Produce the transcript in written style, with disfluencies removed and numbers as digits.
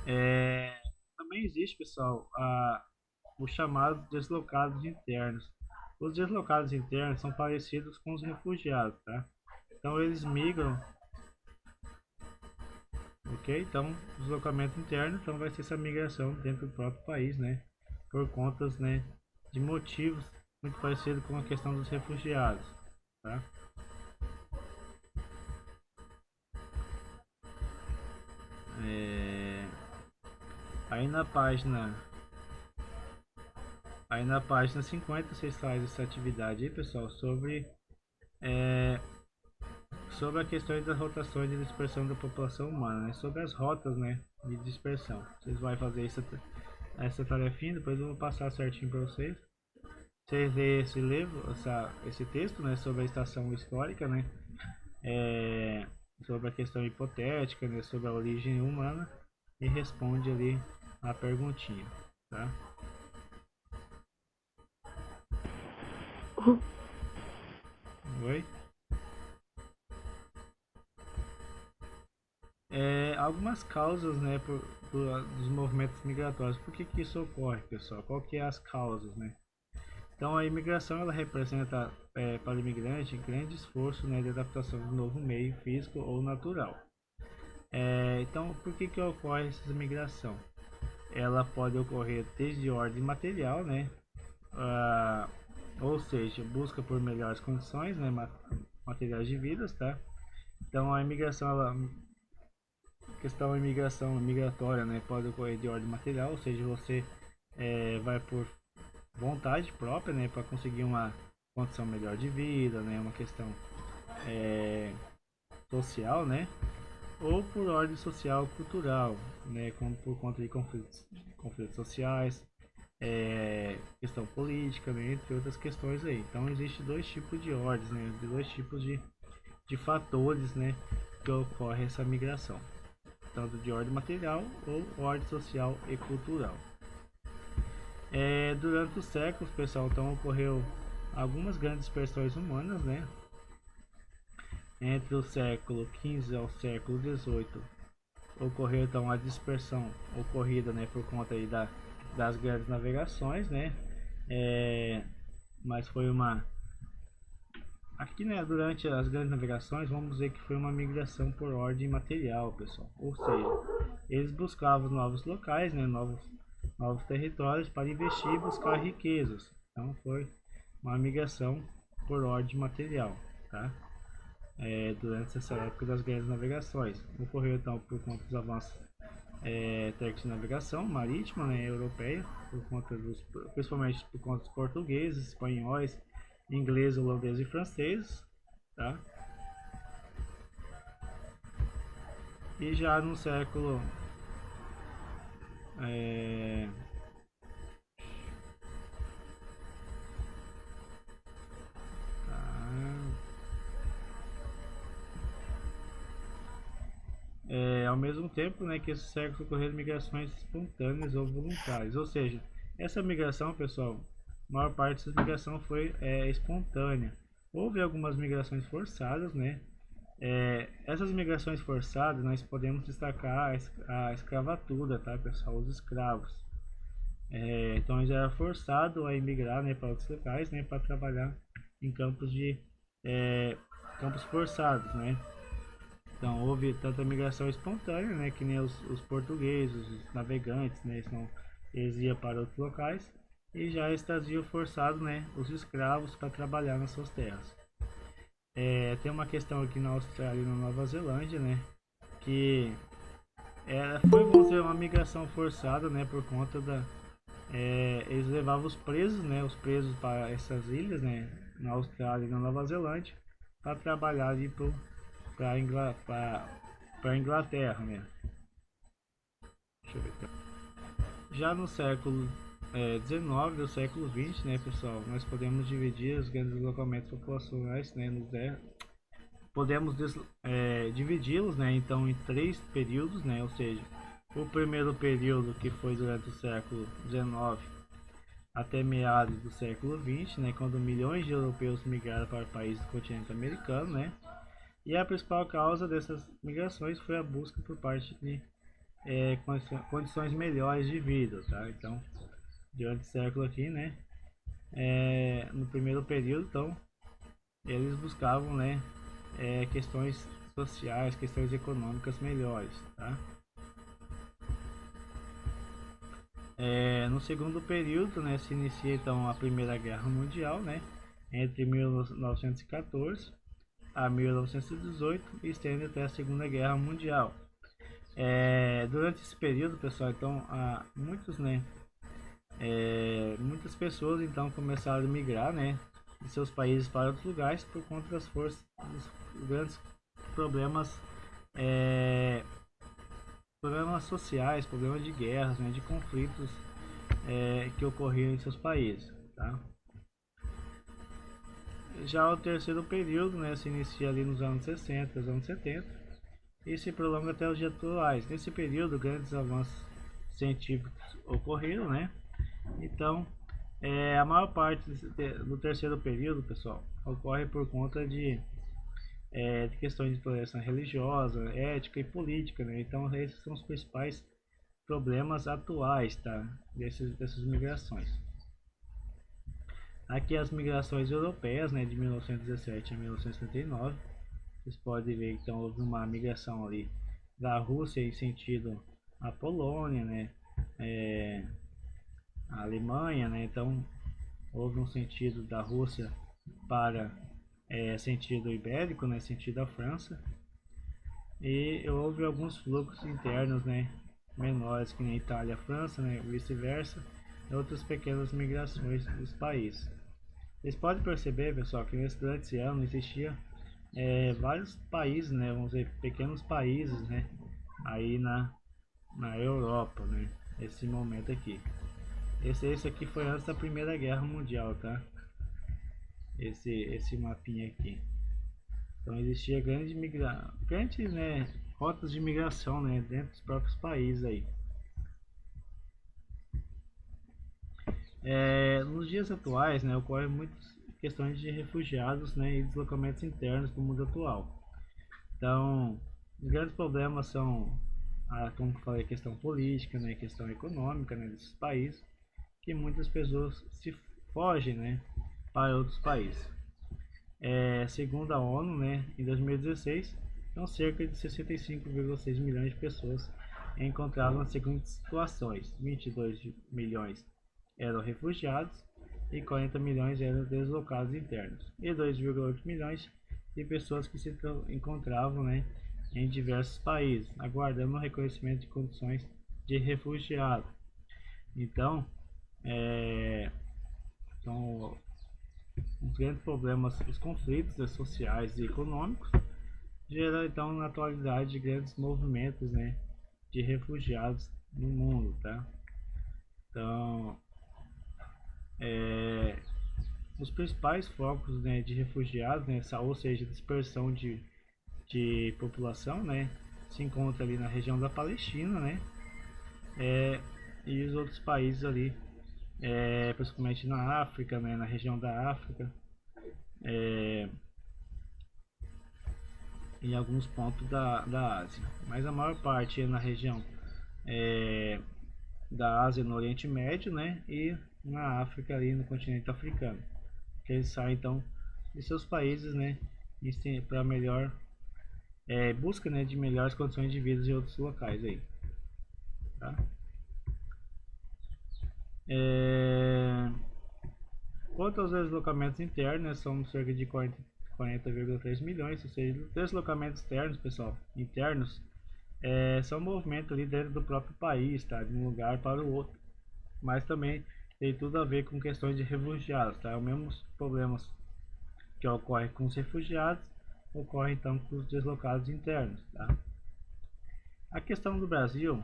É, também existe, pessoal, os chamados deslocados internos. Os deslocados internos são parecidos com os refugiados, tá? Então eles migram, ok? Então, deslocamento interno, então vai ser essa migração dentro do próprio país, né? Por contas, né, de motivos muito parecido com a questão dos refugiados, tá? É, aí na página Aí na página 50 vocês fazem essa atividade aí, pessoal, é, sobre a questão das rotações de dispersão da população humana, né? Sobre as rotas, né, de dispersão. Vocês vão fazer essa tarefinha, depois eu vou passar certinho para vocês. Vocês lêem esse livro, esse texto, né, sobre a estação histórica, né, é, sobre a questão hipotética, né, sobre a origem humana e responde ali a perguntinha, tá? Oi? Algumas causas, né, dos movimentos migratórios. Por que isso ocorre, pessoal? Qual que é as causas, né? Então, a imigração ela representa para o imigrante grande esforço, né, de adaptação do novo meio físico ou natural. Então, por que ocorre essa migração? Ela pode ocorrer desde ordem material, né, ah, ou seja, busca por melhores condições, né, materiais de vida, tá? Então, a imigração ela questão da imigração migratória, né, pode ocorrer de ordem material, ou seja, você vai por vontade própria, né, para conseguir uma condição melhor de vida, né, uma questão é, social, né, ou por ordem social cultural, né, como por conta de conflitos sociais, questão política, né, entre outras questões aí. Então existe dois tipos de ordens, né, de dois tipos de fatores, né, que ocorre essa migração, tanto de ordem material ou ordem social e cultural. Durante os séculos, pessoal, então ocorreu algumas grandes dispersões humanas, né? Entre o século XV ao século XVIII ocorreu então a dispersão ocorrida, né, por conta aí das grandes navegações, né? Mas foi uma aqui, né, durante as grandes navegações, vamos dizer que foi uma migração por ordem material, pessoal. Ou seja, eles buscavam novos locais, né, novos territórios para investir e buscar riquezas. Então foi uma migração por ordem material, tá? Durante essa época das grandes navegações. Ocorreu então por conta dos avanços técnicos de navegação marítima, né, europeia, principalmente por conta dos portugueses, espanhóis, ingleses, holandeses e franceses, tá? E já no século é, tá, ao mesmo tempo, né, que esse século ocorreram migrações espontâneas ou voluntárias, ou seja, essa migração, pessoal, a maior parte dessa migração foi espontânea. Houve algumas migrações forçadas, né? Essas migrações forçadas nós podemos destacar a escravatura, tá, pessoal? Os escravos. Então eles eram forçados a emigrar, né, para outros locais, né, para trabalhar em é, campos forçados, né? Então houve tanta migração espontânea, né, que nem os portugueses, os navegantes, né, eles iam para outros locais e já eles traziam forçado, né, os escravos para trabalhar nas suas terras. Tem uma questão aqui na Austrália e na Nova Zelândia, né, que foi, vamos dizer, uma migração forçada, né, por conta eles levavam os presos para essas ilhas, né, na Austrália e na Nova Zelândia, para trabalhar ali para Inglaterra, né. Deixa eu ver. Já no século 19 do século 20, né, pessoal, nós podemos dividir os grandes deslocamentos populacionais, né, podemos dividi-los, né, então em três períodos, né, ou seja, o primeiro período que foi durante o século XIX até meados do século XX, né, quando milhões de europeus migraram para países do continente americano, né, e a principal causa dessas migrações foi a busca por parte condições melhores de vida, tá? Então, durante o século aqui, né, no primeiro período, então, eles buscavam, né, questões sociais, questões econômicas melhores, tá? No segundo período, né, se inicia então a Primeira Guerra Mundial, né, entre 1914 a 1918 e estende até a Segunda Guerra Mundial. Durante esse período, pessoal, então, muitas pessoas então começaram a migrar, né, de seus países para outros lugares por conta das forças, dos grandes problemas, problemas sociais, problemas de guerras, né, de conflitos que ocorriam em seus países, tá? Já o terceiro período, né, se inicia ali nos anos 60, anos 70 e se prolonga até os dias atuais. Nesse período, grandes avanços científicos ocorreram, né? Então, a maior parte do terceiro período, pessoal, ocorre por conta de questões de tolerância religiosa, ética e política, né? Então, esses são os principais problemas atuais, tá? Dessas migrações. Aqui as migrações europeias, né, de 1917 a 1979. Vocês podem ver que então houve uma migração ali da Rússia em sentido à Polônia, né, a Alemanha, né, então houve um sentido da Rússia para sentido ibérico, né, sentido à França, e houve alguns fluxos internos, né, menores que na Itália, França, né, vice-versa, e outras pequenas migrações dos países. Vocês podem perceber, pessoal, que durante esse ano existia vários países, né, vamos dizer, pequenos países, né, aí na Europa, né, esse momento aqui. Esse aqui foi antes da Primeira Guerra Mundial, tá? Esse mapinha aqui. Então existia grandes, né, rotas de migração, né, dentro dos próprios países aí. Nos dias atuais, né, ocorrem muitas questões de refugiados, né, e deslocamentos internos do mundo atual. Então, os grandes problemas são, como eu falei, a questão política, né, a questão econômica, né, desses países, que muitas pessoas se fogem, né, para outros países. Segundo a ONU, né, em 2016, são cerca de 65,6 milhões de pessoas encontradas nas seguintes situações: 22 milhões eram refugiados e 40 milhões eram deslocados internos, e 2,8 milhões de pessoas que se encontravam, né, em diversos países, aguardando o reconhecimento de condições de refugiado. Então, os grandes problemas, os conflitos sociais e econômicos geram então na atualidade grandes movimentos, né, de refugiados no mundo, tá? Então, os principais focos, né, de refugiados, né, ou seja, dispersão de população, né, se encontra ali na região da Palestina, né, e os outros países ali, principalmente na África, né, na região da África, em alguns pontos da Ásia, mas a maior parte é na região da Ásia, no Oriente Médio, né, e na África, ali no continente africano, que eles saem então de seus países, né, para melhor busca, né, de melhores condições de vida em outros locais aí, tá? Quanto aos deslocamentos internos, né, são cerca de 40,3 milhões, ou seja, deslocamentos externos, pessoal, internos, são movimentos ali dentro do próprio país, tá, de um lugar para o outro, mas também tem tudo a ver com questões de refugiados, tá? Os mesmos problemas que ocorrem com os refugiados ocorrem então com os deslocados internos, tá? A questão do Brasil